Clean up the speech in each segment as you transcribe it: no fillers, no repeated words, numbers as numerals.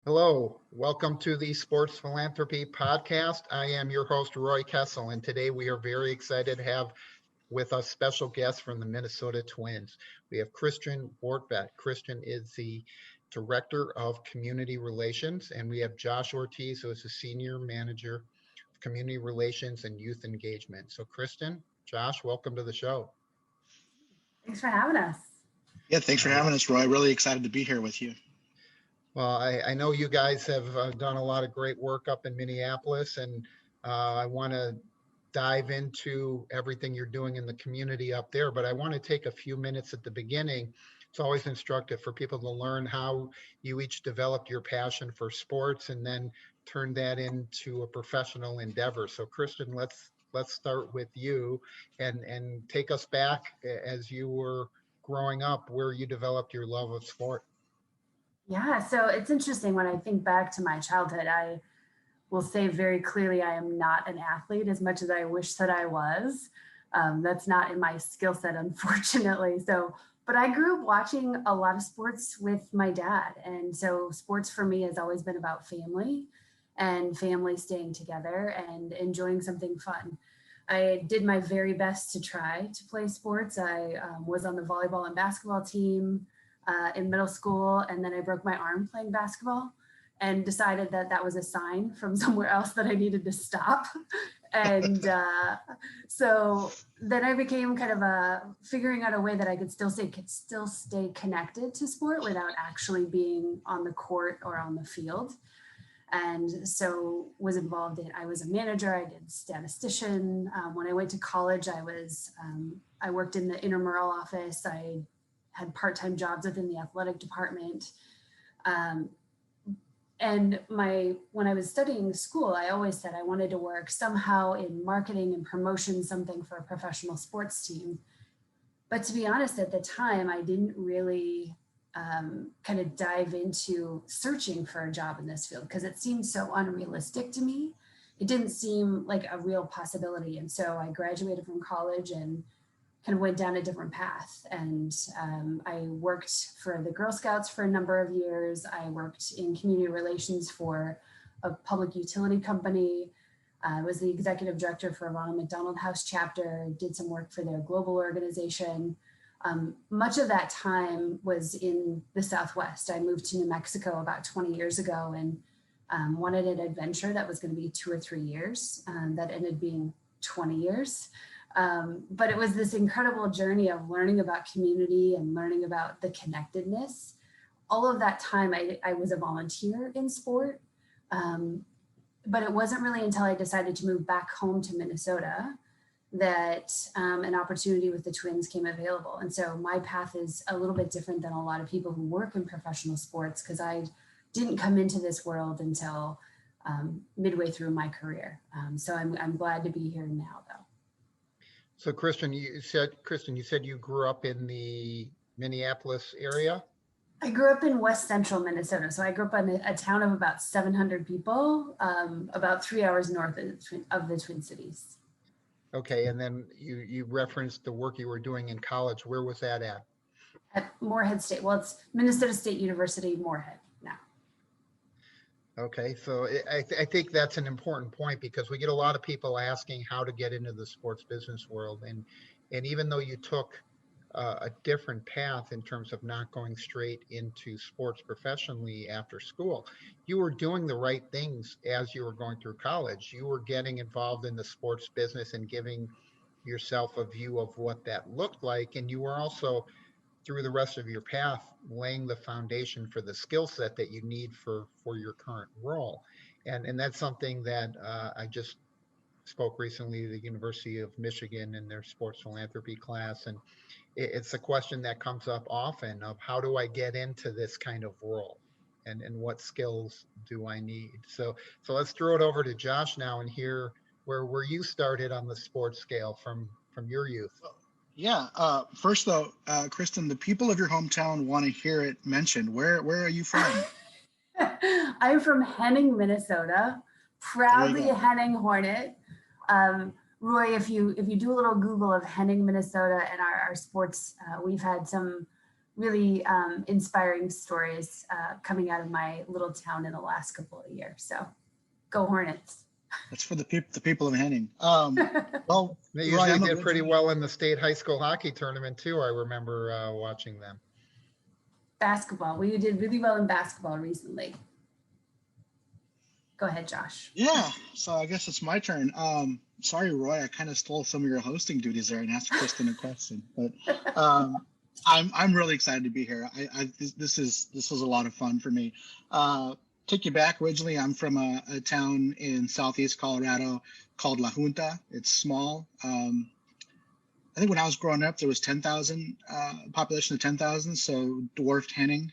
Hello, welcome to the Sports Philanthropy podcast. I am your host, Roy Kessel, and today we are very excited to have with us special guests from the Minnesota Twins. We have Kristin Rortvedt. Kristin is the Director of Community Relations, and we have Josh Ortiz, who is the Senior Manager of Community Relations and Youth Engagement. So Kristin, Josh, welcome to the show. Thanks for having us. Yeah, thanks for having us, Roy. Really excited to be here with you. Well, I know you guys have done a lot of great work up in Minneapolis, and I want to dive into everything you're doing in the community up there. But I want to take a few minutes at the beginning. It's always instructive for people to learn how you each developed your passion for sports and then turn that into a professional endeavor. So, Kristin, let's start with you and take us back as you were growing up, where you developed your love of sport. Yeah, so it's interesting when I think back to my childhood. I will say very clearly I am not an athlete as much as I wish that I was. That's not in my skill set, unfortunately. But I grew up watching a lot of sports with my dad. And so sports for me has always been about family and family staying together and enjoying something fun. I did my very best to try to play sports. I was on the volleyball and basketball team in middle school, and then I broke my arm playing basketball and decided that that was a sign from somewhere else that I needed to stop. And so then I became kind of figuring out a way that I could still stay connected to sport without actually being on the court or on the field. And so was involved I was a manager, I did statistician. When I went to college, I worked in the intramural office. I had part-time jobs within the athletic department. And when I was studying school, I always said I wanted to work somehow in marketing and promotion, something for a professional sports team. But to be honest, at the time, I didn't really kind of dive into searching for a job in this field because it seemed so unrealistic to me. It didn't seem like a real possibility. And so I graduated from college and kind of went down a different path. And I worked for the Girl Scouts for a number of years. I worked in community relations for a public utility company. I was the executive director for Ronald McDonald House chapter, did some work for their global organization. Much of that time was in the Southwest. I moved to New Mexico about 20 years ago and wanted an adventure that was going to be 2 or 3 years. That ended being 20 years. But it was this incredible journey of learning about community and learning about the connectedness. All of that time, I was a volunteer in sport, but it wasn't really until I decided to move back home to Minnesota that an opportunity with the Twins came available. And so my path is a little bit different than a lot of people who work in professional sports because I didn't come into this world until midway through my career. So I'm glad to be here now, though. So Kristin, you said you grew up in the Minneapolis area? I grew up in West Central Minnesota. So I grew up in a town of about 700 people, about 3 hours north of the Twin Cities. Okay, and then you referenced the work you were doing in college. Where was that at? At Moorhead State. Well, it's Minnesota State University, Moorhead now. Okay, so I think that's an important point because we get a lot of people asking how to get into the sports business world. And even though you took a different path in terms of not going straight into sports professionally after school, you were doing the right things as you were going through college. You were getting involved in the sports business and giving yourself a view of what that looked like. And you were also, through the rest of your path, laying the foundation for the skill set that you need for your current role. And that's something that I just spoke recently at the University of Michigan in their sports philanthropy class. And it's a question that comes up often of how do I get into this kind of role and what skills do I need? So let's throw it over to Josh now and hear where you started on the sports scale from your youth. Yeah. First, though, Kristin, the people of your hometown want to hear it mentioned. Where are you from? I'm from Henning, Minnesota. Proudly a Henning Hornet. Roy, if you do a little Google of Henning, Minnesota, and our sports, we've had some really inspiring stories coming out of my little town in the last couple of years. So go Hornets. That's for the people of Henning. Well, They Roy, usually I'm did pretty originally, well in the state high school hockey tournament too. I remember watching them. Basketball. We did really well in basketball recently. Go ahead, Josh. yeah. So I guess it's my turn. Sorry, Roy, I kind of stole some of your hosting duties there and asked Kristin a question, but I'm really excited to be here. This was a lot of fun for me. Take you back. Originally, I'm from a town in southeast Colorado called La Junta. It's small. I think when I was growing up, there was 10,000 population of 10,000, so dwarfed Henning.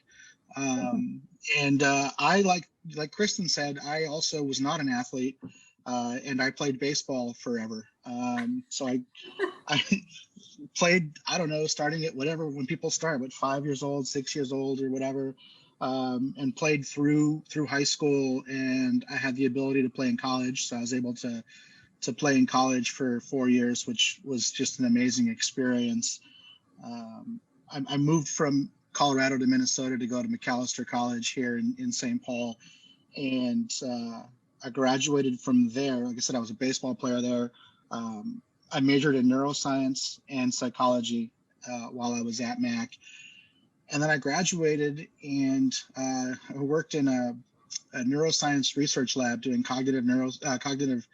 And I like Kristin said, I also was not an athlete, and I played baseball forever. So I played, I don't know, starting at whatever when people start, but 5 years old, 6 years old, or whatever, and played through high school. And I had the ability to play in college, so I was able to play in college for 4 years, which was just an amazing experience. I moved from Colorado to Minnesota to go to McAllister College here in St. Paul. And I graduated from there. Like I said, I was a baseball player there. I majored in neuroscience and psychology while I was at Mac. And then I graduated and I worked in a neuroscience research lab doing cognitive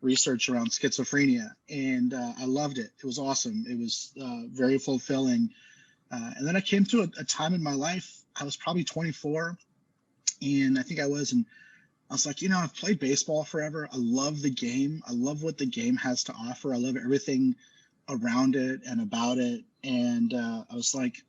research around schizophrenia. And I loved it. It was awesome. It was very fulfilling. And then I came to a time in my life, I was probably 24, and I think I was like, I've played baseball forever. I love the game. I love what the game has to offer. I love everything around it and about it. And I was like,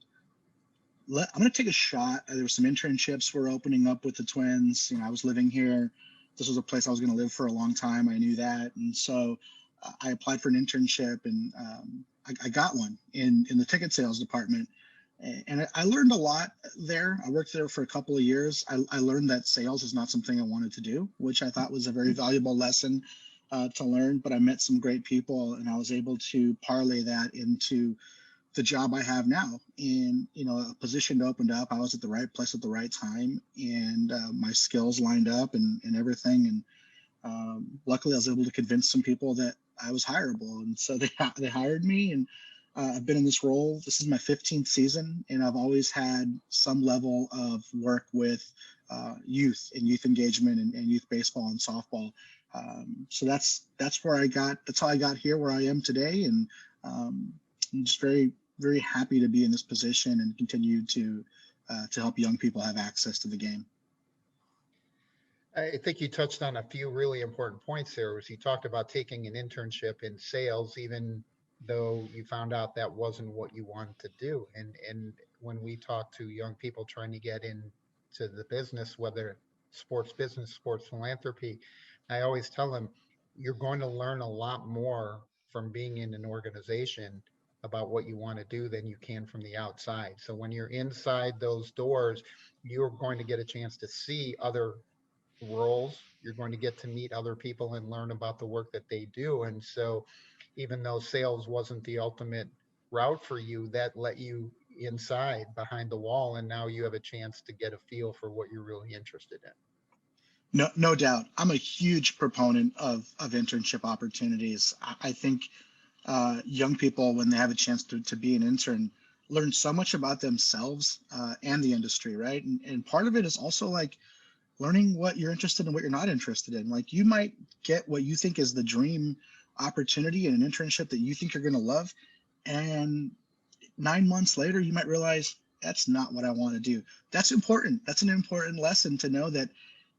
I'm going to take a shot. There were some internships were opening up with the Twins. I was living here. This was a place I was going to live for a long time. I knew that. And so I applied for an internship, and I got one in the ticket sales department. And I learned a lot there. I worked there for a couple of years. I learned that sales is not something I wanted to do, which I thought was a very valuable lesson to learn. But I met some great people, and I was able to parlay that into the job I have now. And, a position opened up. I was at the right place at the right time, and my skills lined up and everything. And luckily, I was able to convince some people that I was hireable. And so they hired me, and I've been in this role. This is my 15th season, and I've always had some level of work with youth and youth engagement and youth baseball and softball. So that's where that's how I got here, where I am today. And I'm just very, very happy to be in this position and continue to help young people have access to the game. I think you touched on a few really important points there. Was you talked about taking an internship in sales, even though you found out that wasn't what you wanted to do. And when we talk to young people trying to get into the business, whether sports business, sports philanthropy, I always tell them, you're going to learn a lot more from being in an organization about what you want to do than you can from the outside. So when you're inside those doors, you're going to get a chance to see other roles. You're going to get to meet other people and learn about the work that they do. And so even though sales wasn't the ultimate route for you, that let you inside behind the wall, and now you have a chance to get a feel for what you're really interested in. No doubt. I'm a huge proponent of internship opportunities. I think young people, when they have a chance to be an intern, learn so much about themselves and the industry, right? And part of it is also like learning what you're interested in, what you're not interested in. Like, you might get what you think is the dream opportunity in an internship that you think you're going to love, and 9 months later you might realize that's not what I want to do. That's important. That's an important lesson to know that,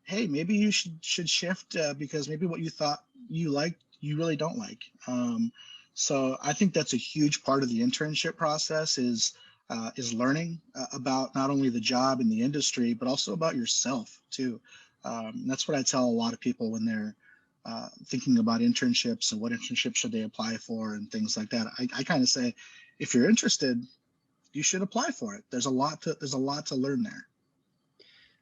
hey, maybe you should shift because maybe what you thought you liked, you really don't like. So I think that's a huge part of the internship process is learning about not only the job and the industry, but also about yourself too. That's what I tell a lot of people when they're thinking about internships and what internships should they apply for and things like that. I kind of say, if you're interested, you should apply for it. There's a lot to learn there.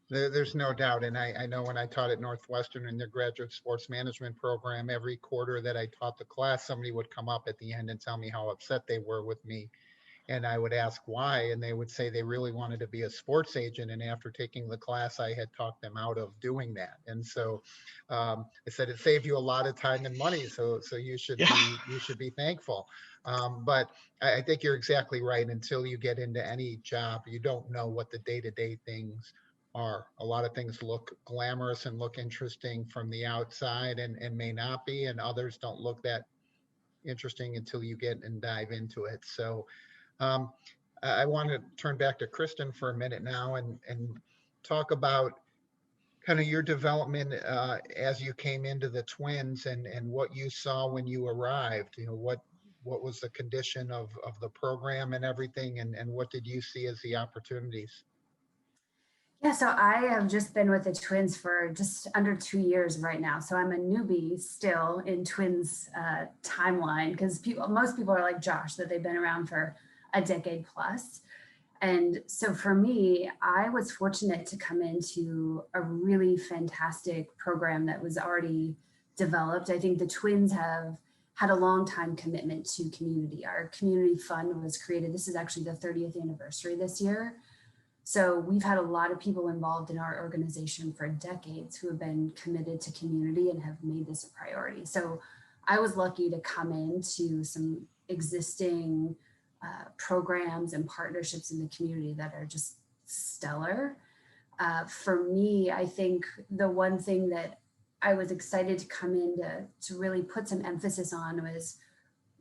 There's no doubt. And I know when I taught at Northwestern in their graduate sports management program, every quarter that I taught the class, somebody would come up at the end and tell me how upset they were with me And I would ask why, and they would say they really wanted to be a sports agent. And after taking the class, I had talked them out of doing that. And so I said it saved you a lot of time and money, so Yeah. you should be thankful. But I think you're exactly right. Until you get into any job, you don't know what the day-to-day things are. A lot of things look glamorous and look interesting from the outside, and may not be, and others don't look that interesting until you get and dive into it. So um, I want to turn back to Kristin for a minute now, and talk about kind of your development as you came into the Twins, and what you saw when you arrived. You know, what was the condition of the program and everything, and what did you see as the opportunities? Yeah, so I have just been with the Twins for just under 2 years right now. So I'm a newbie still in Twins timeline, because most people are like Josh, that they've been around for a decade plus. And so for me, I was fortunate to come into a really fantastic program that was already developed. I think the Twins have had a long time commitment to community. Our community fund was created. This is actually the 30th anniversary this year. So we've had a lot of people involved in our organization for decades who have been committed to community and have made this a priority. So I was lucky to come into some existing programs and partnerships in the community that are just stellar. For me, I think the one thing that I was excited to come in to really put some emphasis on was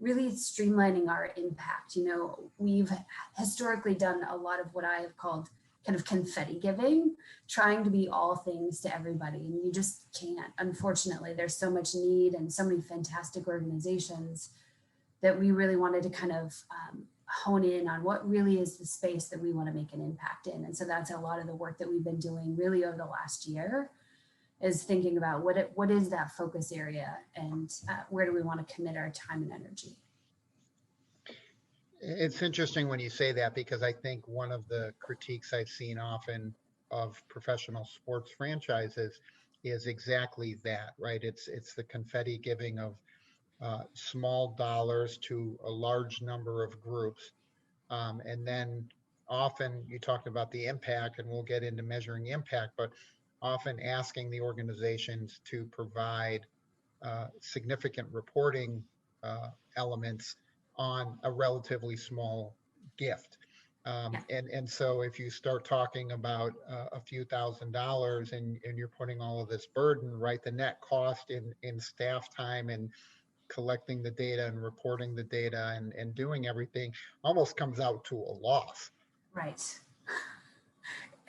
really streamlining our impact. You know, we've historically done a lot of what I have called kind of confetti giving, trying to be all things to everybody. And you just can't. Unfortunately, there's so much need and so many fantastic organizations that we really wanted to kind of hone in on what really is the space that we want to make an impact in. And so that's a lot of the work that we've been doing really over the last year, is thinking about what is that focus area, and where do we want to commit our time and energy. It's interesting when you say that, because I think one of the critiques I've seen often of professional sports franchises is exactly that, right? It's the confetti giving of small dollars to a large number of groups. And then often you talked about the impact, and we'll get into measuring impact, but often asking the organizations to provide significant reporting elements on a relatively small gift. And so if you start talking about a few $1,000s, and you're putting all of this burden, right, the net cost in staff time and collecting the data and reporting the data and doing everything almost comes out to a loss. Right.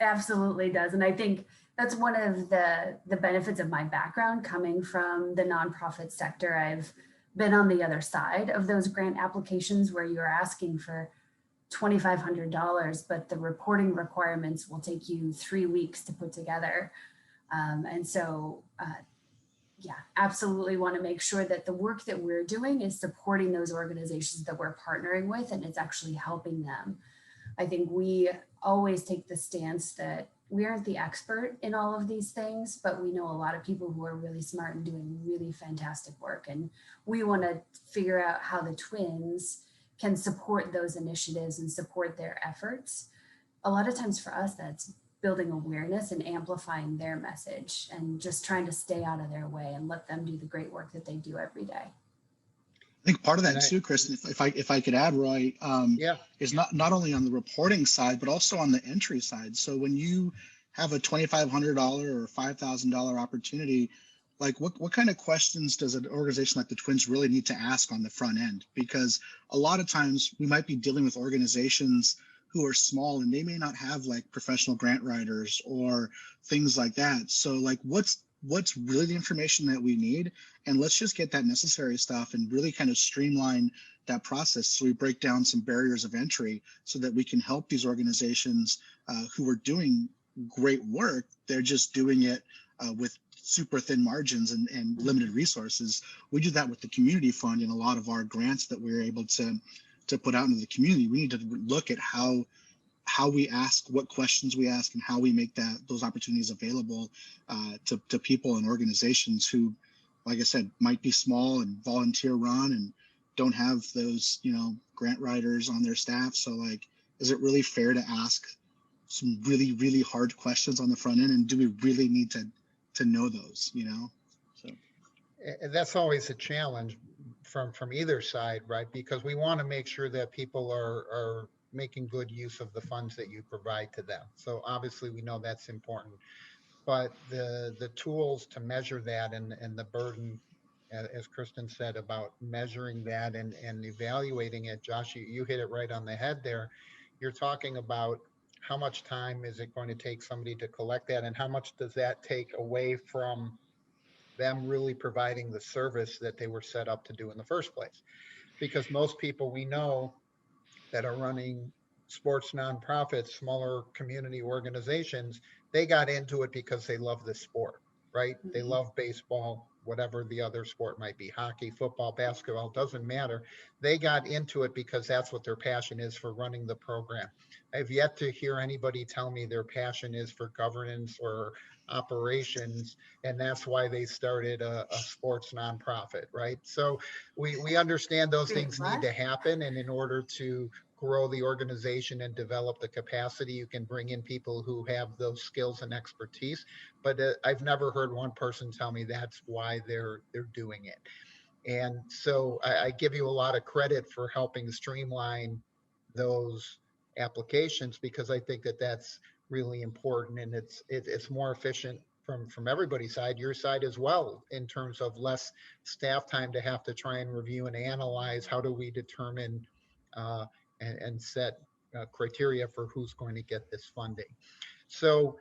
Absolutely does. And I think that's one of the benefits of my background coming from the nonprofit sector. I've been on the other side of those grant applications where you're asking for $2,500, but the reporting requirements will take you 3 weeks to put together. And so, yeah, absolutely want to make sure that the work that we're doing is supporting those organizations that we're partnering with, and it's actually helping them. I think we always take the stance that we aren't the expert in all of these things, but we know a lot of people who are really smart and doing really fantastic work. And we want to figure out how the Twins can support those initiatives and support their efforts. A lot of times for us, that's building awareness and amplifying their message, and just trying to stay out of their way and let them do the great work that they do every day. I think part of that too, Kristin, if I could add, Roy, Yeah. is not only on the reporting side, but also on the entry side. So when you have a $2,500 or $5,000 opportunity, like what kind of questions does an organization like the Twins really need to ask on the front end? Because a lot of times we might be dealing with organizations who are small, and they may not have like professional grant writers or things like that. So like what's really the information that we need, and let's just get that necessary stuff and really kind of streamline that process, so we break down some barriers of entry so that we can help these organizations who are doing great work. They're just doing it with super thin margins and limited resources. We do that with the community fund and a lot of our grants that we're able to put out into the community. We need to look at how we ask, what questions we ask, and how we make those opportunities available to people and organizations who, like I said, might be small and volunteer run, don't have those, grant writers on their staff. So like, is it really fair to ask some really, really hard questions on the front end? And do we really need to know those, So. And that's always a challenge from either side, right? Because we want to make sure that people are making good use of the funds that you provide to them. So obviously we know that's important, but the tools to measure that and the burden, as Kristin said, about measuring that and evaluating it, Josh, you hit it right on the head there. You're talking about how much time is it going to take somebody to collect that, and how much does that take away from them really providing the service that they were set up to do in the first place. Because most people we know that are running sports nonprofits, smaller community organizations, they got into it because they love the sport, right? They love baseball, whatever the other sport might be, hockey, football, basketball, doesn't matter. They got into it because that's what their passion is for running the program. I've yet to hear anybody tell me their passion is for governance or operations, and that's why they started a sports nonprofit, right? So we understand those Wait, things need what? to happen, and in order to grow the organization and develop the capacity, you can bring in people who have those skills and expertise. But I've never heard one person tell me that's why they're doing it. And so I give you a lot of credit for helping streamline those applications, because I think that that's really important, and it's more efficient from everybody's side, your side as well, in terms of less staff time to have to try and review and analyze how do we determine uh, and set criteria for who's going to get this funding. So,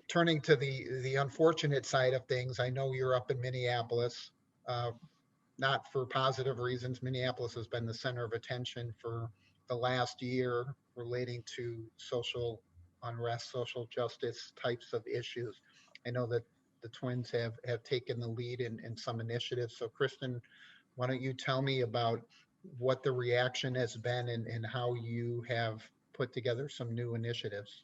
turning to the unfortunate side of things, I know you're up in Minneapolis, uh, not for positive reasons. Minneapolis has been the center of attention for the last year relating to social unrest, social justice types of issues. I know that the Twins have taken the lead in some initiatives. So Kristin, why don't you tell me about what the reaction has been and how you have put together some new initiatives?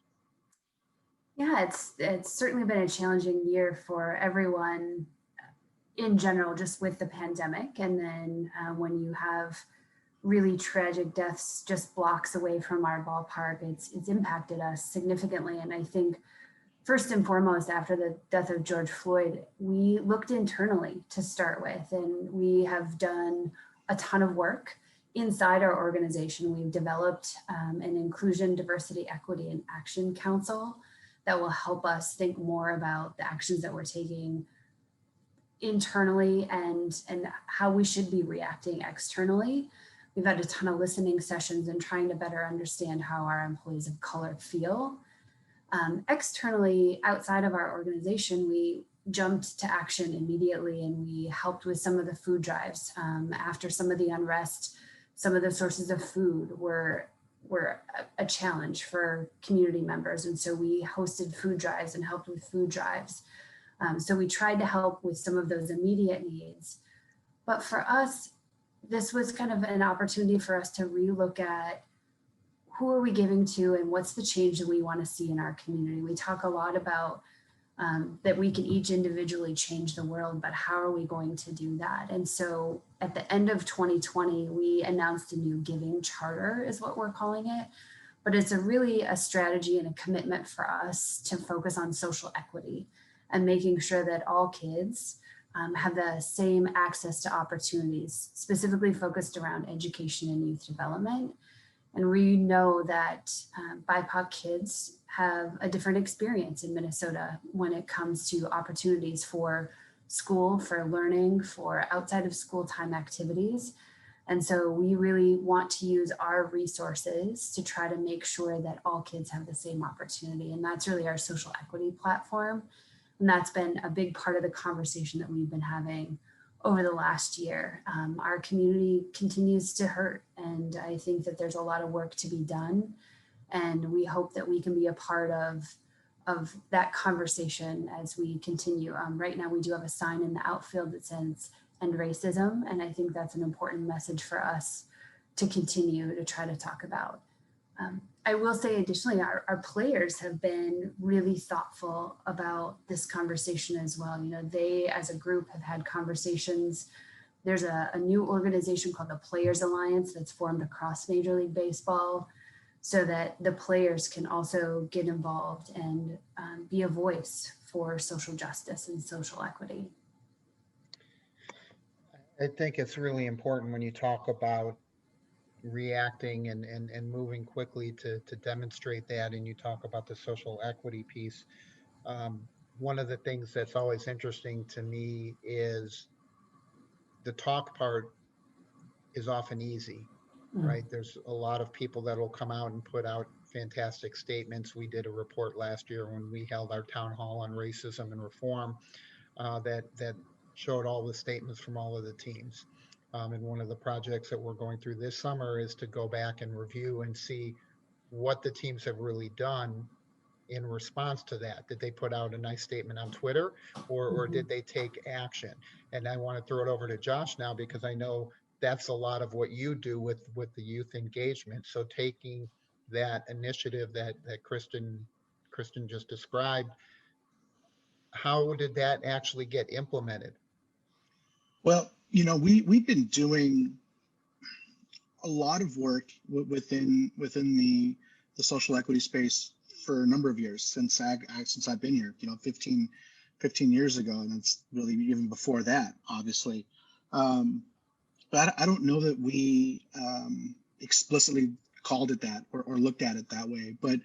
Yeah, it's certainly been a challenging year for everyone in general, just with the pandemic. And then when you have really tragic deaths just blocks away from our ballpark, it's impacted us significantly. And I think first and foremost, after the death of George Floyd, we looked internally to start with, and we have done a ton of work inside our organization. We've developed an Inclusion, Diversity, Equity, and Action Council that will help us think more about the actions that we're taking internally and how we should be reacting externally. We've had a ton of listening sessions and trying to better understand how our employees of color feel. Externally, outside of our organization, we jumped to action immediately, and we helped with some of the food drives. After some of the unrest, some of the sources of food were a challenge for community members. And so we hosted food drives and helped with food drives. So we tried to help with some of those immediate needs. But for us, this was kind of an opportunity for us to relook at who are we giving to and what's the change that we want to see in our community. We talk a lot about that we can each individually change the world, but how are we going to do that? And so at the end of 2020, we announced a new giving charter, is what we're calling it. But it's really a strategy and a commitment for us to focus on social equity and making sure that all kids have the same access to opportunities, specifically focused around education and youth development. And we know that BIPOC kids have a different experience in Minnesota when it comes to opportunities for school, for learning, for outside of school time activities. And so we really want to use our resources to try to make sure that all kids have the same opportunity. And that's really our social equity platform. And that's been a big part of the conversation that we've been having over the last year. Our community continues to hurt, and I think that there's a lot of work to be done. And we hope that we can be a part of that conversation as we continue. Right now, we do have a sign in the outfield that says "End Racism," and I think that's an important message for us to continue to try to talk about. I will say additionally, our players have been really thoughtful about this conversation as well. You know, they as a group have had conversations there's a new organization called the Players Alliance that's formed across Major League Baseball so that the players can also get involved and be a voice for social justice and social equity. I think it's really important when you talk about reacting and moving quickly to demonstrate that, and you talk about the social equity piece. Um, One of the things that's always interesting to me is the talk part is often easy, Mm. right? There's a lot of people that will come out and put out fantastic statements. We did a report last year when we held our town hall on racism and reform, that showed all the statements from all of the teams. And one of the projects that we're going through this summer is to go back and review and see what the teams have really done in response to that. Did they put out a nice statement on Twitter, or Mhm. did they take action? And I want to throw it over to Josh now, because I know that's a lot of what you do with the youth engagement. So taking that initiative that Kristin just described, how did that actually get implemented? Well, we've been doing a lot of work within the social equity space for a number of years since I've been here. 15 years ago, and it's really even before that, obviously. But I don't know that we explicitly called it that or looked at it that way. But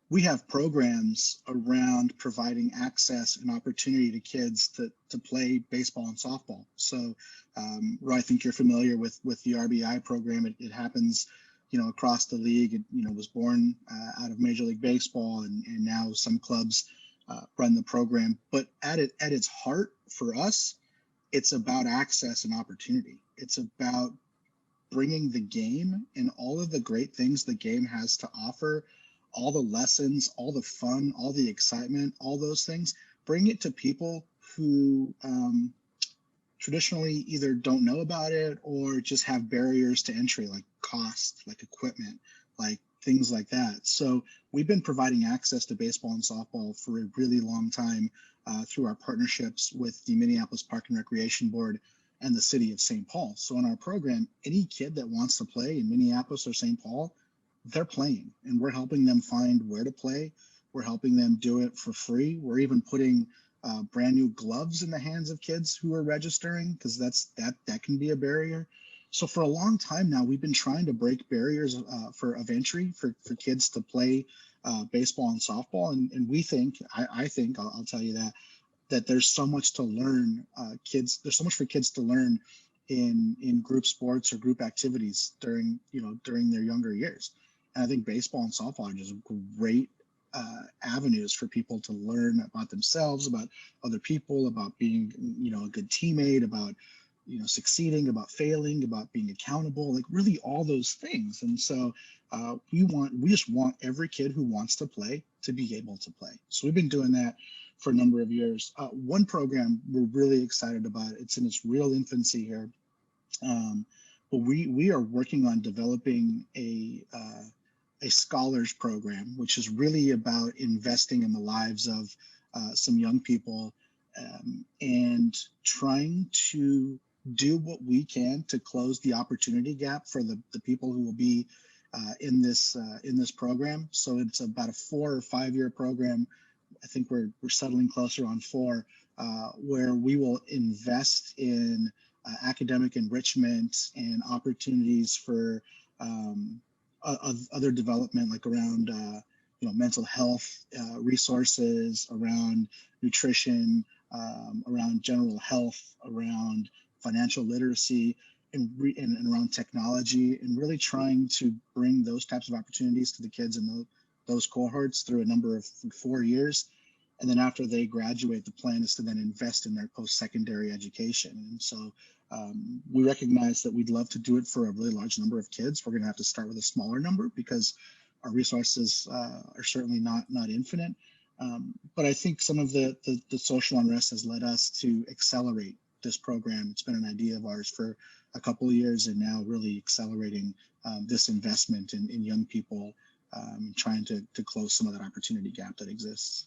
we have programs around providing access and opportunity to kids to play baseball and softball. So, Roy, I think you're familiar with the RBI program. It happens, across the league. It, was born out of Major League Baseball, and now some clubs run the program. But at its heart, for us, it's about access and opportunity. It's about bringing the game and all of the great things the game has to offer, all the lessons, all the fun, all the excitement, all those things, bring it to people who traditionally either don't know about it or just have barriers to entry, like cost, like equipment, like things like that. So we've been providing access to baseball and softball for a really long time through our partnerships with the Minneapolis Park and Recreation Board and the city of St. Paul. So in our program, any kid that wants to play in Minneapolis or St. Paul, they're playing, and we're helping them find where to play. We're helping them do it for free. We're even putting brand new gloves in the hands of kids who are registering, because that can be a barrier. So for a long time now, we've been trying to break barriers of entry for kids to play baseball and softball. And we think, I think, I'll tell you that there's so much to learn. There's so much for kids to learn in group sports or group activities during their younger years. And I think baseball and softball are just great avenues for people to learn about themselves, about other people, about being, a good teammate, about, succeeding, about failing, about being accountable, like really all those things. And so we just want every kid who wants to play to be able to play. So we've been doing that for a number of years. One program we're really excited about, it's in its real infancy here. But we are working on developing a scholars program, which is really about investing in the lives of some young people and trying to do what we can to close the opportunity gap for the people who will be in this program. So it's about a 4 or 5 year program. I think we're settling closer on 4, where we will invest in academic enrichment and opportunities for other development, like around mental health resources, around nutrition, around general health, around financial literacy, and around technology, and really trying to bring those types of opportunities to the kids in those cohorts through a number of 4 years. And then after they graduate, the plan is to then invest in their post-secondary education. And so we recognize that we'd love to do it for a really large number of kids. We're going to have to start with a smaller number because our resources are certainly not infinite. But I think some of the social unrest has led us to accelerate this program. It's been an idea of ours for a couple of years, and now really accelerating this investment in young people, trying to close some of that opportunity gap that exists.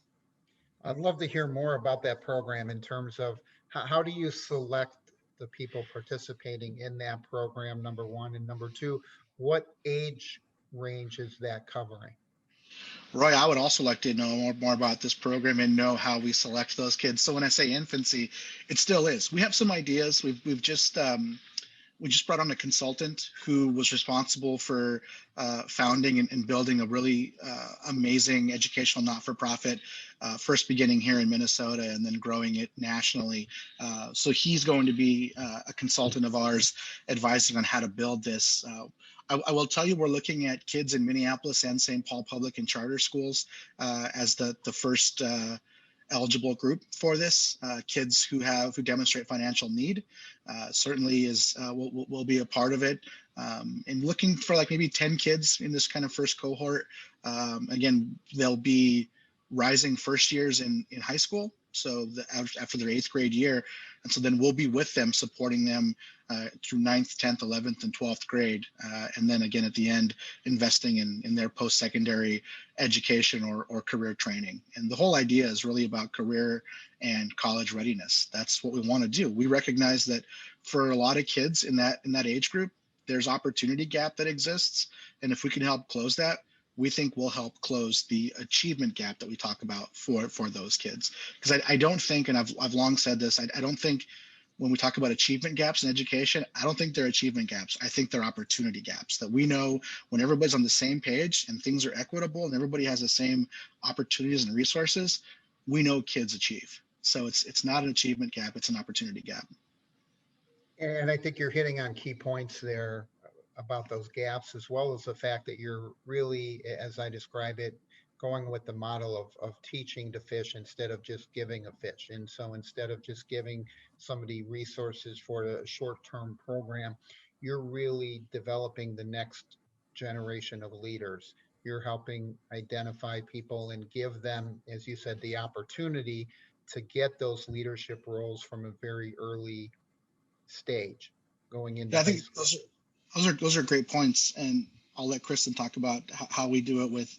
I'd love to hear more about that program in terms of how do you select the people participating in that program, number one, and number two, what age range is that covering? Roy, I would also like to know more about this program and know how we select those kids. So when I say infancy, it still is. We have some ideas. We've just we just brought on a consultant who was responsible for founding and building a really amazing educational not-for-profit, first beginning here in Minnesota and then growing it nationally. So he's going to be a consultant of ours, advising on how to build this. I will tell you, we're looking at kids in Minneapolis and St. Paul public and charter schools as the first eligible group for this. Kids who demonstrate financial need certainly will be a part of it. And looking for like maybe 10 kids in this kind of first cohort. Again, they'll be rising first years in high school, so after their 8th grade year, and so then we'll be with them, supporting them through 9th, 10th, 11th, and 12th grade, and then again at the end, investing in their post-secondary education or career training. And the whole idea is really about career and college readiness. That's what we want to do. We recognize that for a lot of kids in that age group, there's opportunity gap that exists, and if we can help close that, we think we'll help close the achievement gap that we talk about for those kids. Because I don't think, and I've long said this, I don't think when we talk about achievement gaps in education, I don't think they're achievement gaps. I think they're opportunity gaps, that we know when everybody's on the same page and things are equitable and everybody has the same opportunities and resources, we know kids achieve. So it's not an achievement gap, it's an opportunity gap. And I think you're hitting on key points there about those gaps, as well as the fact that you're really, as I describe it, going with the model of teaching to fish instead of just giving a fish. And so instead of just giving somebody resources for a short-term program, you're really developing the next generation of leaders. You're helping identify people and give them, as you said, the opportunity to get those leadership roles from a very early stage going into Yeah, I high think school. those are great points, and I'll let Kristin talk about how we do it with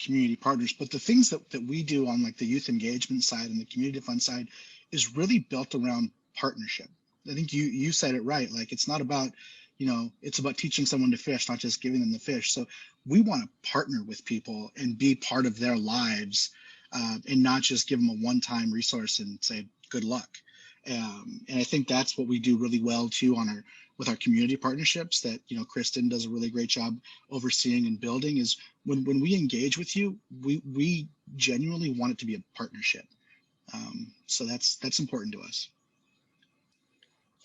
community partners. But the things that we do on like the youth engagement side and the community fund side is really built around partnership. I think you said it right. Like it's not about, it's about teaching someone to fish, not just giving them the fish. So we want to partner with people and be part of their lives, and not just give them a one-time resource and say good luck. And I think that's what we do really well too with our community partnerships that, Kristin does a really great job overseeing and building, is when we engage with you, we genuinely want it to be a partnership. So that's important to us.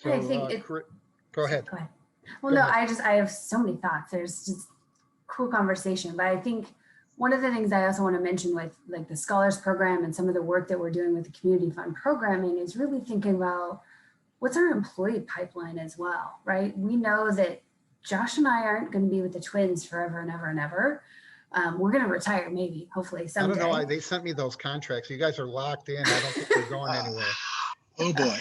So, I think go ahead. Go ahead. Well, Go no, ahead. I have so many thoughts. There's just cool conversation, but I think one of the things I also want to mention with like the scholars program and some of the work that we're doing with the community fund programming is really thinking about what's our employee pipeline as well, right? We know that Josh and I aren't going to be with the twins forever and ever and ever. We're going to retire maybe, hopefully someday. I don't know. They sent me those contracts. You guys are locked in. I don't think you're going anywhere. Oh boy.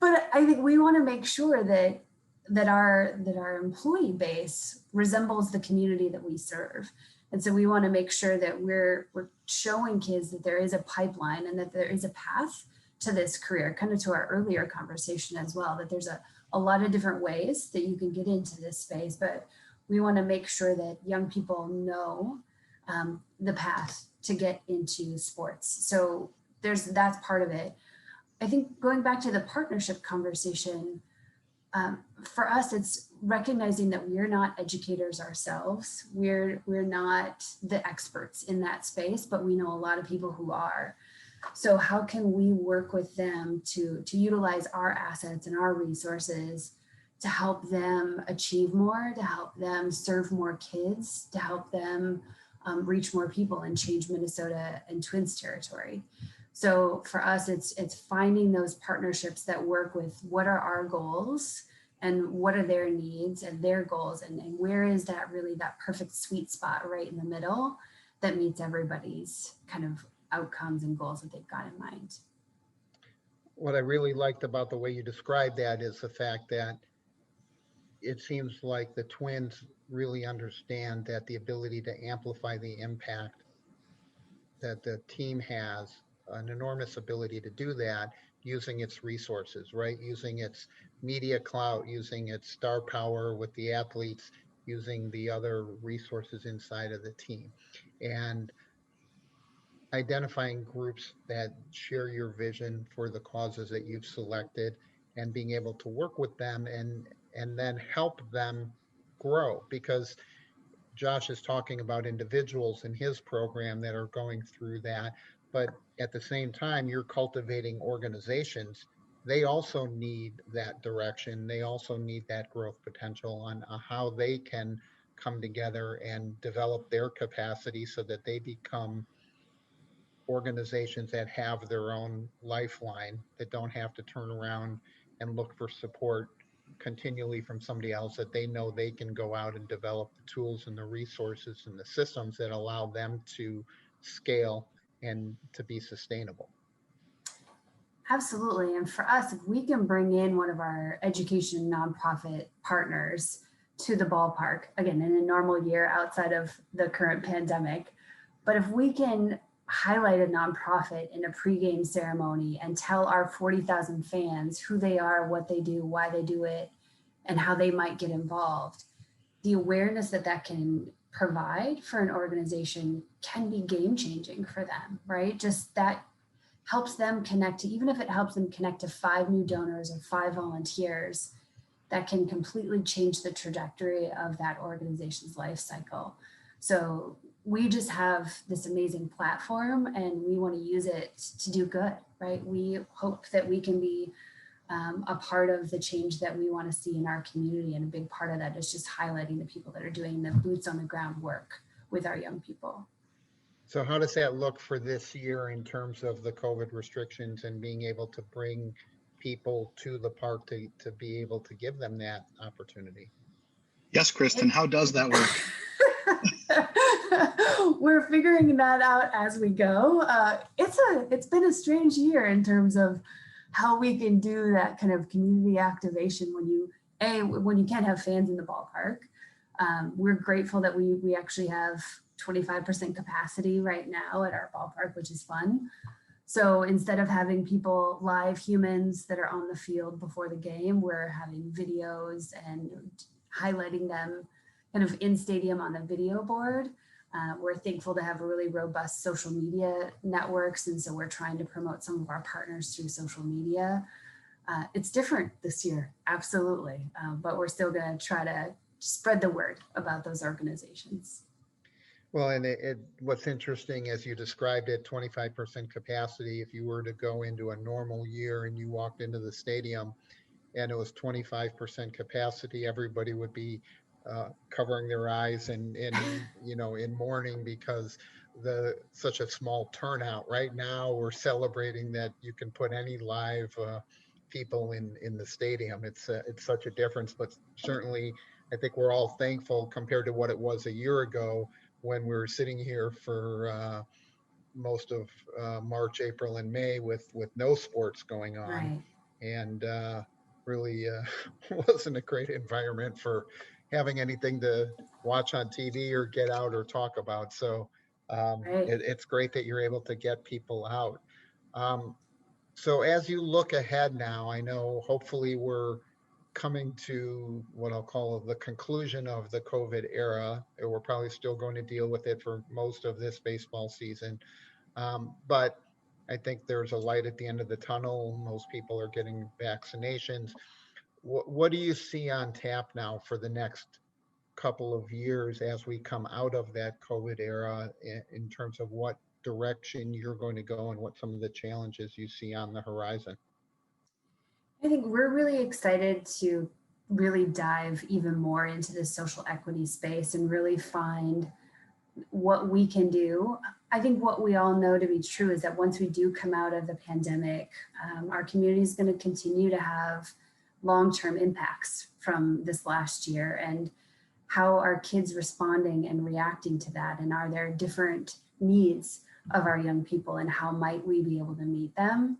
But I think we want to make sure that our employee base resembles the community that we serve. And so we want to make sure that we're showing kids that there is a pipeline and that there is a path to this career, kind of to our earlier conversation as well, that there's a lot of different ways that you can get into this space, but we want to make sure that young people know the path to get into sports. So that's part of it. I think going back to the partnership conversation, for us, it's recognizing that we're not educators ourselves. We're not the experts in that space, but we know a lot of people who are. So how can we work with them to utilize our assets and our resources to help them achieve more, to help them serve more kids, to help them reach more people and change Minnesota and Twins territory. So for us, it's finding those partnerships that work with what are our goals and what are their needs and their goals, and where is that really that perfect sweet spot right in the middle that meets everybody's kind of outcomes and goals that they've got in mind. What I really liked about the way you described that is the fact that it seems like the Twins really understand that the ability to amplify the impact that the team has, an enormous ability to do that, using its resources, right? Using its media clout, using its star power with the athletes, using the other resources inside of the team. And identifying groups that share your vision for the causes that you've selected and being able to work with them and then help them grow, because Josh is talking about individuals in his program that are going through that, but at the same time you're cultivating organizations. They also need that direction, they also need that growth potential on how they can come together and develop their capacity so that they become organizations that have their own lifeline, that don't have to turn around and look for support continually from somebody else, that they know they can go out and develop the tools and the resources and the systems that allow them to scale and to be sustainable. Absolutely. And for us, if we can bring in one of our education nonprofit partners to the ballpark, again, in a normal year outside of the current pandemic, but if we can highlight a nonprofit in a pregame ceremony and tell our 40,000 fans who they are, what they do, why they do it, and how they might get involved, the awareness that that can provide for an organization can be game changing for them, right? Just that helps them connect to, even if it helps them connect to 5 new donors or 5 volunteers, that can completely change the trajectory of that organization's life cycle. So we just have this amazing platform and we want to use it to do good, right? We hope that we can be a part of the change that we want to see in our community. And a big part of that is just highlighting the people that are doing the boots on the ground work with our young people. So how does that look for this year in terms of the COVID restrictions and being able to bring people to the park to be able to give them that opportunity? Yes, Kristin, how does that work? We're figuring that out as we go. It's been a strange year in terms of how we can do that kind of community activation when you can't have fans in the ballpark. We're grateful that we actually have 25% capacity right now at our ballpark, which is fun. So instead of having people, live humans that are on the field before the game, we're having videos and highlighting them kind of in stadium on the video board. We're thankful to have a really robust social media networks. And so we're trying to promote some of our partners through social media. It's different this year, absolutely. But we're still gonna try to spread the word about those organizations. Well, and what's interesting, as you described it, 25% capacity. If you were to go into a normal year and you walked into the stadium and it was 25% capacity, everybody would be covering their eyes and in mourning because such a small turnout. Right now, we're celebrating that you can put any live people in the stadium. It's such a difference, but certainly I think we're all thankful compared to what it was a year ago, when we were sitting here for most of March, April, and May with no sports going on. Right. And really wasn't a great environment for having anything to watch on TV or get out or talk about. So Right. it's great that you're able to get people out. So as you look ahead now, I know hopefully we're coming to what I'll call the conclusion of the COVID era. We're probably still going to deal with it for most of this baseball season. But I think there's a light at the end of the tunnel. Most people are getting vaccinations. What do you see on tap now for the next couple of years as we come out of that COVID era in terms of what direction you're going to go and what some of the challenges you see on the horizon? I think we're really excited to really dive even more into the social equity space and really find what we can do. I think what we all know to be true is that once we do come out of the pandemic, our community is going to continue to have long-term impacts from this last year, and how are kids responding and reacting to that, and are there different needs of our young people and how might we be able to meet them.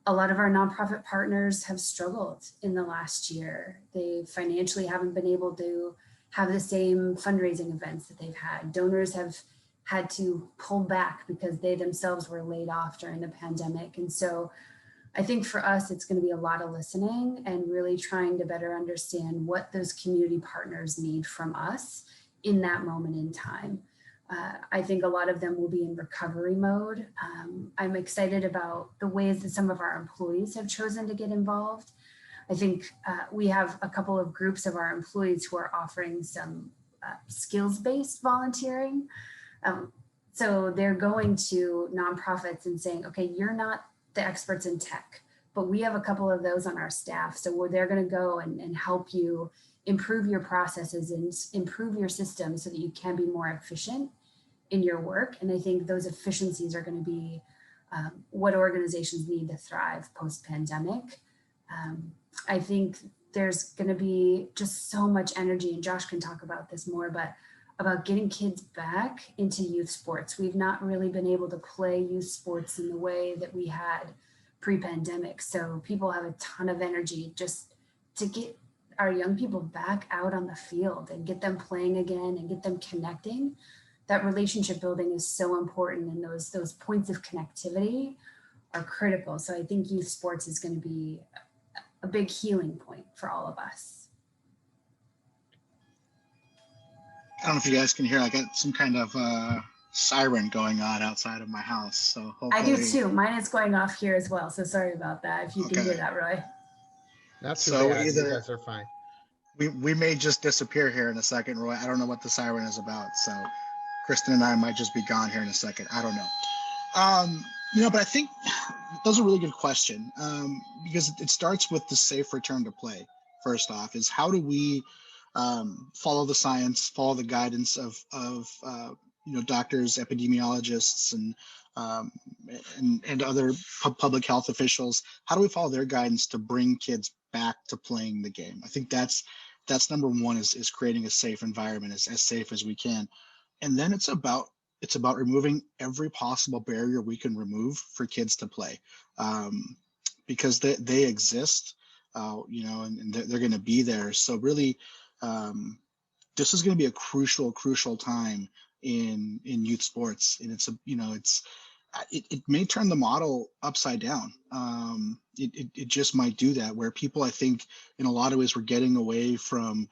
A lot of our nonprofit partners have struggled in the last year. They financially haven't been able to have the same fundraising events that they've had. Donors have had to pull back because they themselves were laid off during the pandemic. And so I think for us, it's going to be a lot of listening and really trying to better understand what those community partners need from us in that moment in time. I think a lot of them will be in recovery mode. I'm excited about the ways that some of our employees have chosen to get involved. I think we have a couple of groups of our employees who are offering some skills-based volunteering. So they're going to nonprofits and saying, okay, you're not the experts in tech, but we have a couple of those on our staff. So they're going to go and help you improve your processes and improve your system so that you can be more efficient in your work. And I think those efficiencies are going to be what organizations need to thrive post-pandemic. I think there's going to be just so much energy, and Josh can talk about this more, but about getting kids back into youth sports. We've not really been able to play youth sports in the way that we had pre-pandemic. So people have a ton of energy just to get our young people back out on the field and get them playing again and get them connecting. That relationship building is so important, and those points of connectivity are critical. So I think youth sports is going to be a big healing point for all of us. I don't know if you guys can hear. I got some kind of siren going on outside of my house. So hopefully... I do too. Mine is going off here as well. So sorry about that. If you can hear that, Roy. Not too so bad. Either you guys are fine. We may just disappear here in a second, Roy. I don't know what the siren is about. So Kristin and I might just be gone here in a second. I don't know. But I think those are a really good question because it starts with the safe return to play. First off, is how do we follow the science, follow the guidance of doctors, epidemiologists, and other public health officials. How do we follow their guidance to bring kids back to playing the game? I think that's number one, is creating a safe environment, as safe as we can. And then it's about removing every possible barrier we can remove for kids to play, because they exist, and they're going to be there. So really, this is going to be a crucial time in youth sports, and it may turn the model upside down. It just might do that, where people, I think, in a lot of ways, we're getting away from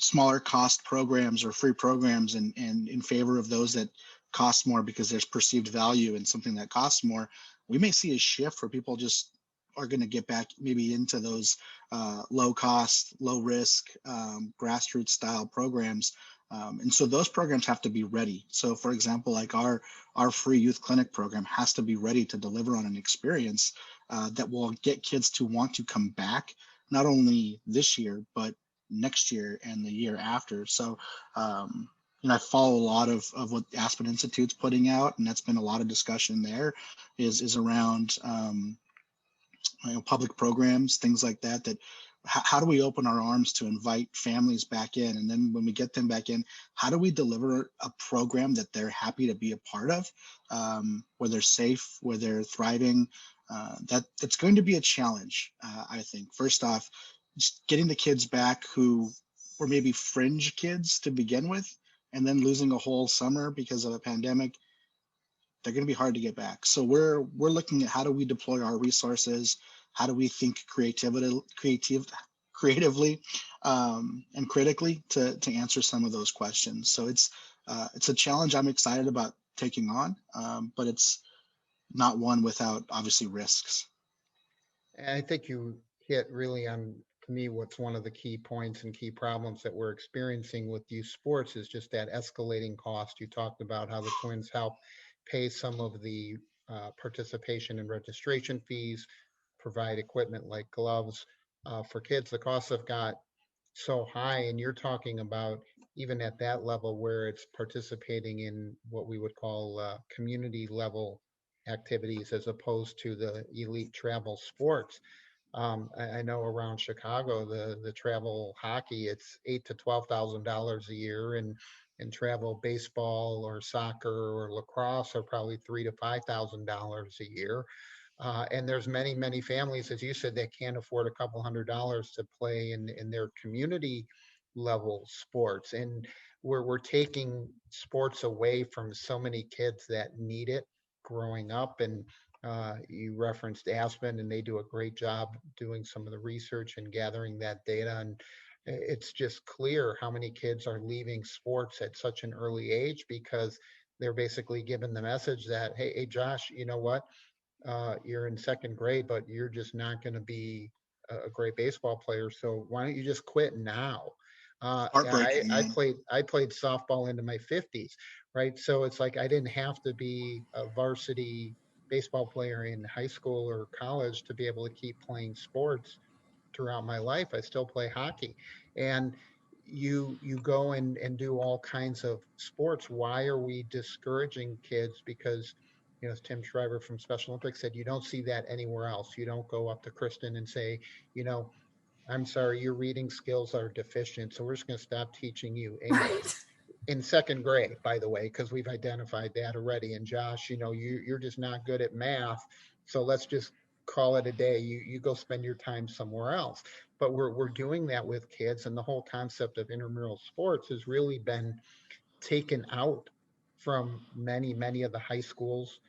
smaller cost programs or free programs and in favor of those that cost more because there's perceived value in something that costs more. We may see a shift where people just are going to get back maybe into those low cost, low risk, grassroots style programs. And so those programs have to be ready. So for example, like our free youth clinic program has to be ready to deliver on an experience that will get kids to want to come back, not only this year, but next year and the year after. So, I follow a lot of what Aspen Institute's putting out, and that's been a lot of discussion there is around, public programs, things like that, how do we open our arms to invite families back in? And then when we get them back in, how do we deliver a program that they're happy to be a part of, where they're safe, where they're thriving? That's going to be a challenge, I think. First off, just getting the kids back who were maybe fringe kids to begin with, and then losing a whole summer because of a pandemic, they're going to be hard to get back. So we're looking at how do we deploy our resources, how do we think creatively, and critically to answer some of those questions. So it's a challenge I'm excited about taking on, but it's not one without obviously risks. And I think you hit really on, to me, what's one of the key points and key problems that we're experiencing with youth sports is just that escalating cost. You talked about how the Twins help pay some of the participation and registration fees, provide equipment like gloves for kids. The costs have got so high, and you're talking about even at that level where it's participating in what we would call community level activities as opposed to the elite travel sports. I know around Chicago, the travel hockey, it's $8,000 to $12,000 a year, and travel baseball or soccer or lacrosse are probably $3,000 to $5,000 a year. And there's many families, as you said, that can't afford a couple $100s to play in their community level sports. And we're taking sports away from so many kids that need it growing up. And You referenced Aspen, and they do a great job doing some of the research and gathering that data. And it's just clear how many kids are leaving sports at such an early age because they're basically given the message that, hey, Josh, you know what? You're in second grade, but you're just not going to be a great baseball player. So why don't you just quit now? Heartbreaking. Yeah. I played softball into my 50s, right? So it's like I didn't have to be a varsity baseball player in high school or college to be able to keep playing sports throughout my life. I still play hockey, and you go and do all kinds of sports. Why are we discouraging kids? Because as Tim Shriver from Special Olympics said, you don't see that anywhere else. You don't go up to Kristin and say, I'm sorry, your reading skills are deficient, so we're just going to stop teaching you English. Right. In second grade, by the way, because we've identified that already. And Josh, you're just not good at math, so let's just call it a day. You go spend your time somewhere else. But we're doing that with kids, and the whole concept of intramural sports has really been taken out from many of the high schools,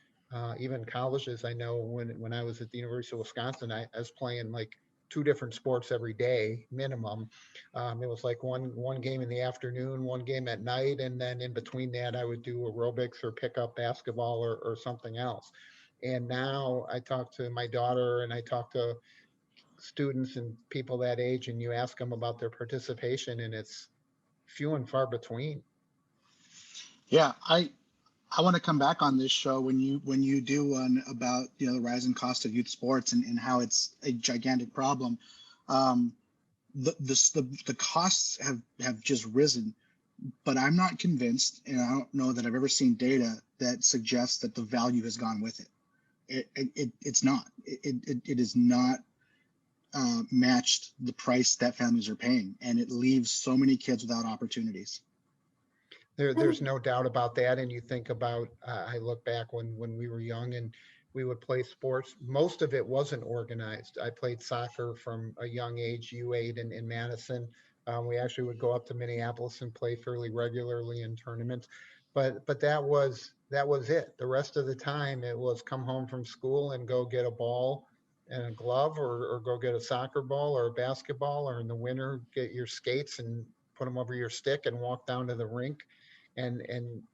even colleges. I know when I was at the University of Wisconsin, I was playing like two different sports every day minimum. It was like one game in the afternoon, one game at night, and then in between that I would do aerobics or pick up basketball or something else. And now I talk to my daughter and I talk to students and people that age, and you ask them about their participation, and it's few and far between. Yeah, I want to come back on this show when you do one about the rising cost of youth sports and how it's a gigantic problem. The costs have just risen, but I'm not convinced, and I don't know that I've ever seen data that suggests that the value has gone with it. It's not. It is not matched the price that families are paying, and it leaves so many kids without opportunities. There's no doubt about that. And you think about, I look back when we were young and we would play sports. Most of it wasn't organized. I played soccer from a young age, U8 in Madison. We actually would go up to Minneapolis and play fairly regularly in tournaments. But that was it. The rest of the time it was come home from school and go get a ball and a glove, or go get a soccer ball or a basketball, or in the winter get your skates and put them over your stick and walk down to the rink, and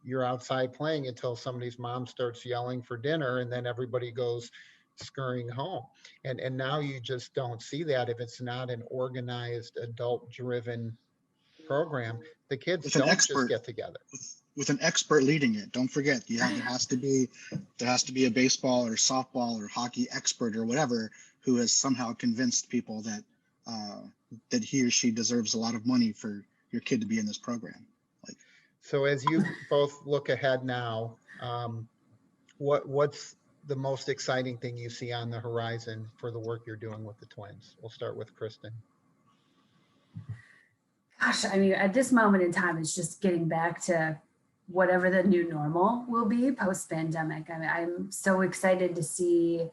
you're outside playing until somebody's mom starts yelling for dinner, and then everybody goes scurrying home. And now you just don't see that if it's not an organized adult driven program. The kids With an don't expert, just get together. With an expert leading it. Don't forget, there has to be a baseball or softball or hockey expert or whatever who has somehow convinced people that that he or she deserves a lot of money for your kid to be in this program. So as you both look ahead now, what's the most exciting thing you see on the horizon for the work you're doing with the Twins? We'll start with Kristin. Gosh, I mean, at this moment in time, it's just getting back to whatever the new normal will be post-pandemic. I mean, I'm so excited to see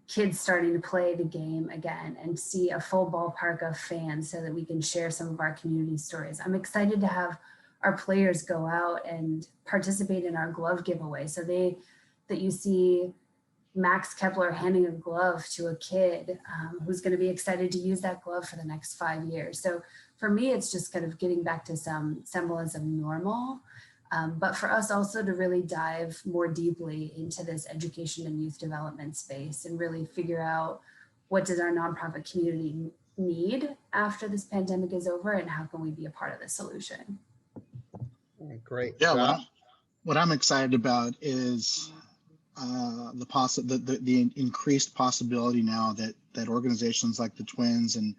kids starting to play the game again and see a full ballpark of fans so that we can share some of our community stories. I'm excited to have our players go out and participate in our glove giveaway. So that you see Max Kepler handing a glove to a kid who's going to be excited to use that glove for the next 5 years. So for me, it's just kind of getting back to some semblance of normal. But for us also to really dive more deeply into this education and youth development space and really figure out what does our nonprofit community need after this pandemic is over, and how can we be a part of the solution? Great. Yeah, what I'm excited about is the increased possibility now that organizations like the Twins and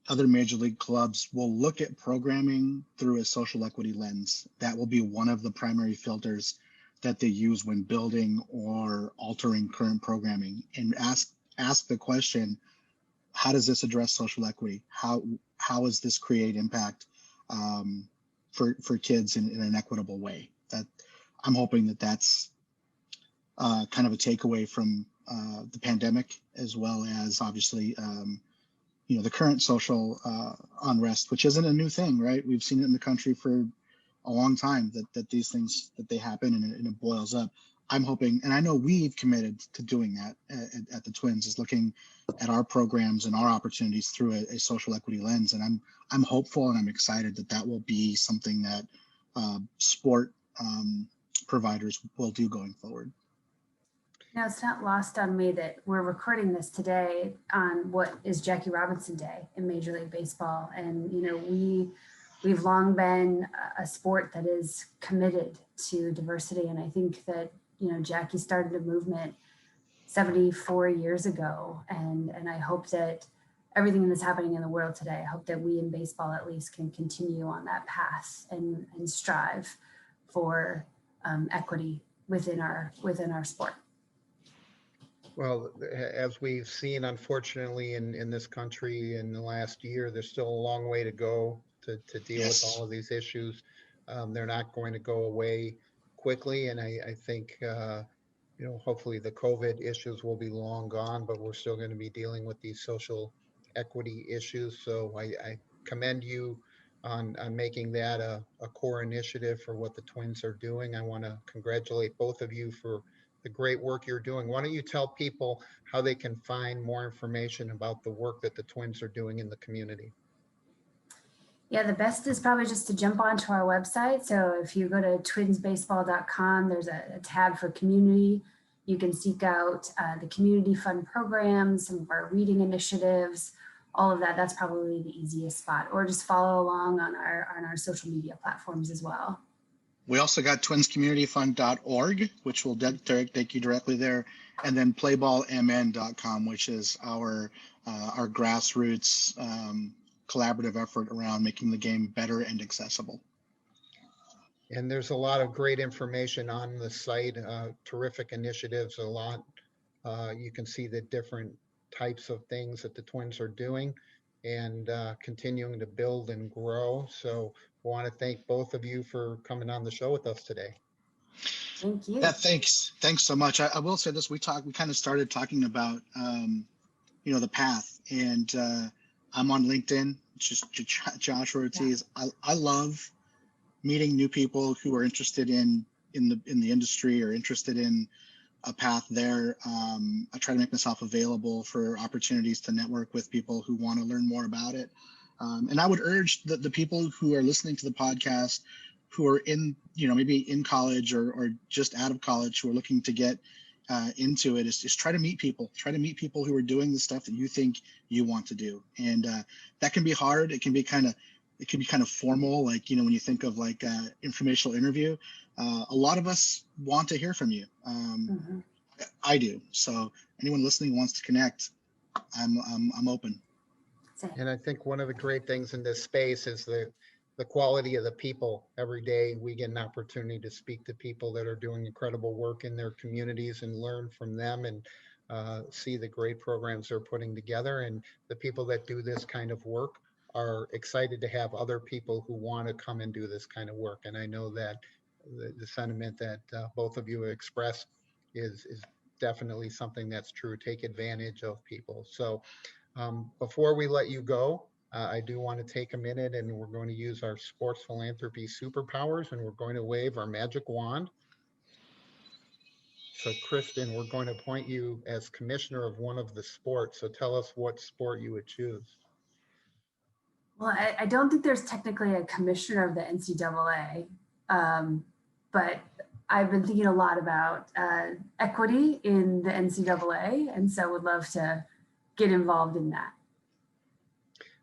other major league clubs will look at programming through a social equity lens. That will be one of the primary filters that they use when building or altering current programming, and ask the question, how does this address social equity? How does this create impact for kids in an equitable way? That I'm hoping that's kind of a takeaway from the pandemic, as well as obviously the current social unrest, which isn't a new thing, right? We've seen it in the country for a long time that these things that they happen and it boils up. I'm hoping, and I know we've committed to doing that at the Twins, is looking at our programs and our opportunities through a social equity lens. And I'm hopeful and I'm excited that will be something that sport providers will do going forward. Now, it's not lost on me that we're recording this today on what is Jackie Robinson Day in Major League Baseball. And, we've long been a sport that is committed to diversity. And I think that, Jackie started a movement 74 years ago. And I hope that everything that's happening in the world today, I hope that we in baseball at least can continue on that path and strive for equity within our sport. Well, as we've seen, unfortunately, in this country in the last year, there's still a long way to go to deal with all of these issues. They're not going to go away quickly. And I think, hopefully the COVID issues will be long gone, but we're still going to be dealing with these social equity issues. So I commend you on making that a core initiative for what the Twins are doing. I want to congratulate both of you for the great work you're doing. Why don't you tell people how they can find more information about the work that the Twins are doing in the community? Yeah, the best is probably just to jump onto our website. So if you go to twinsbaseball.com, there's a tab for community. You can seek out the community fund programs, some of our reading initiatives, all of that. That's probably the easiest spot, or just follow along on our social media platforms as well. We also got twinscommunityfund.org, which will take you directly there, and then playballmn.com, which is our grassroots collaborative effort around making the game better and accessible. And there's a lot of great information on the site, terrific initiatives, a lot. You can see the different types of things that the Twins are doing and continuing to build and grow. So I want to thank both of you for coming on the show with us today. Thank you. Yeah, thanks so much. I will say this, we kind of started talking about, the path, and I'm on LinkedIn. It's just Josh Ortiz. Yeah. I love meeting new people who are interested in the industry or interested in a path there. I try to make myself available for opportunities to network with people who want to learn more about it. And I would urge the people who are listening to the podcast, who are in, maybe in college or just out of college, who are looking to get into it, is try to meet people. Try to meet people who are doing the stuff that you think you want to do. And that can be hard. It can be kind of formal, like, when you think of like informational interview. A lot of us want to hear from you. I do. So anyone listening wants to connect, I'm open. And I think one of the great things in this space is the quality of the people. Every day we get an opportunity to speak to people that are doing incredible work in their communities and learn from them and see the great programs they're putting together. And the people that do this kind of work are excited to have other people who want to come and do this kind of work. And I know that the sentiment that both of you expressed is definitely something that's true. Take advantage of people. So before we let you go, I do want to take a minute, and we're going to use our sports philanthropy superpowers, and we're going to wave our magic wand. So Kristin, we're going to appoint you as commissioner of one of the sports. So tell us what sport you would choose. Well, I don't think there's technically a commissioner of the NCAA, but I've been thinking a lot about equity in the NCAA, and so would love to get involved in that.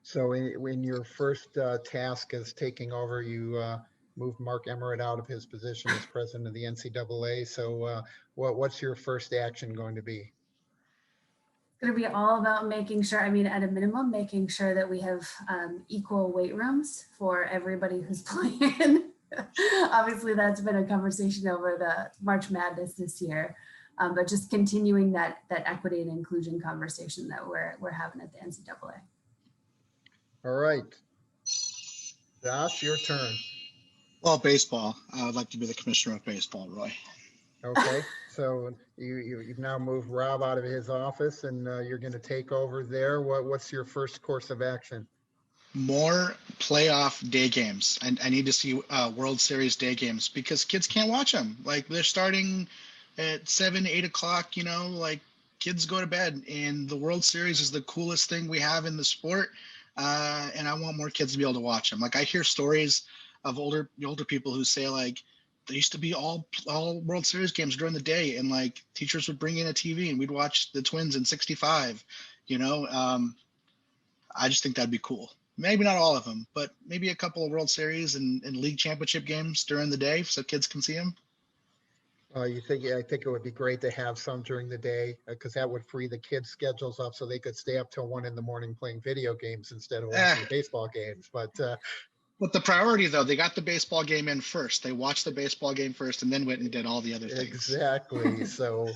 So in your first task as taking over, you moved Mark Emmert out of his position as president of the NCAA. So what's your first action going to be? It's going to be all about making sure, at a minimum, making sure that we have equal weight rooms for everybody who's playing. Obviously, that's been a conversation over the March Madness this year, but just continuing that equity and inclusion conversation that we're having at the NCAA. All right, Josh, your turn. Well, baseball. I would like to be the commissioner of baseball, Roy. Okay, so you've now moved Rob out of his office, and you're going to take over there. What's your first course of action? More playoff day games. I need to see World Series day games because kids can't watch them. Like, they're starting at 7, 8 o'clock, like kids go to bed, and the World Series is the coolest thing we have in the sport. And I want more kids to be able to watch them. Like I hear stories of older people who say like there used to be all World Series games during the day, and like teachers would bring in a TV and we'd watch the Twins in 65. I just think that'd be cool. Maybe not all of them, but maybe a couple of World Series and league championship games during the day so kids can see them. I think it would be great to have some during the day because that would free the kids' schedules up so they could stay up till 1 a.m. playing video games instead of watching baseball games. But the priority, though, they got the baseball game in first. They watched the baseball game first and then went and did all the other things. Exactly. So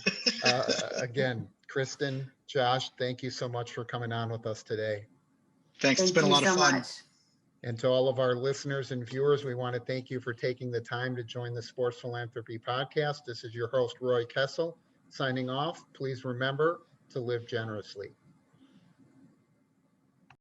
again, Kristin, Josh, thank you so much for coming on with us today. Thanks. It's been a lot of fun. And to all of our listeners and viewers, we want to thank you for taking the time to join the Sports Philanthropy podcast. This is your host, Roy Kessel, signing off. Please remember to live generously.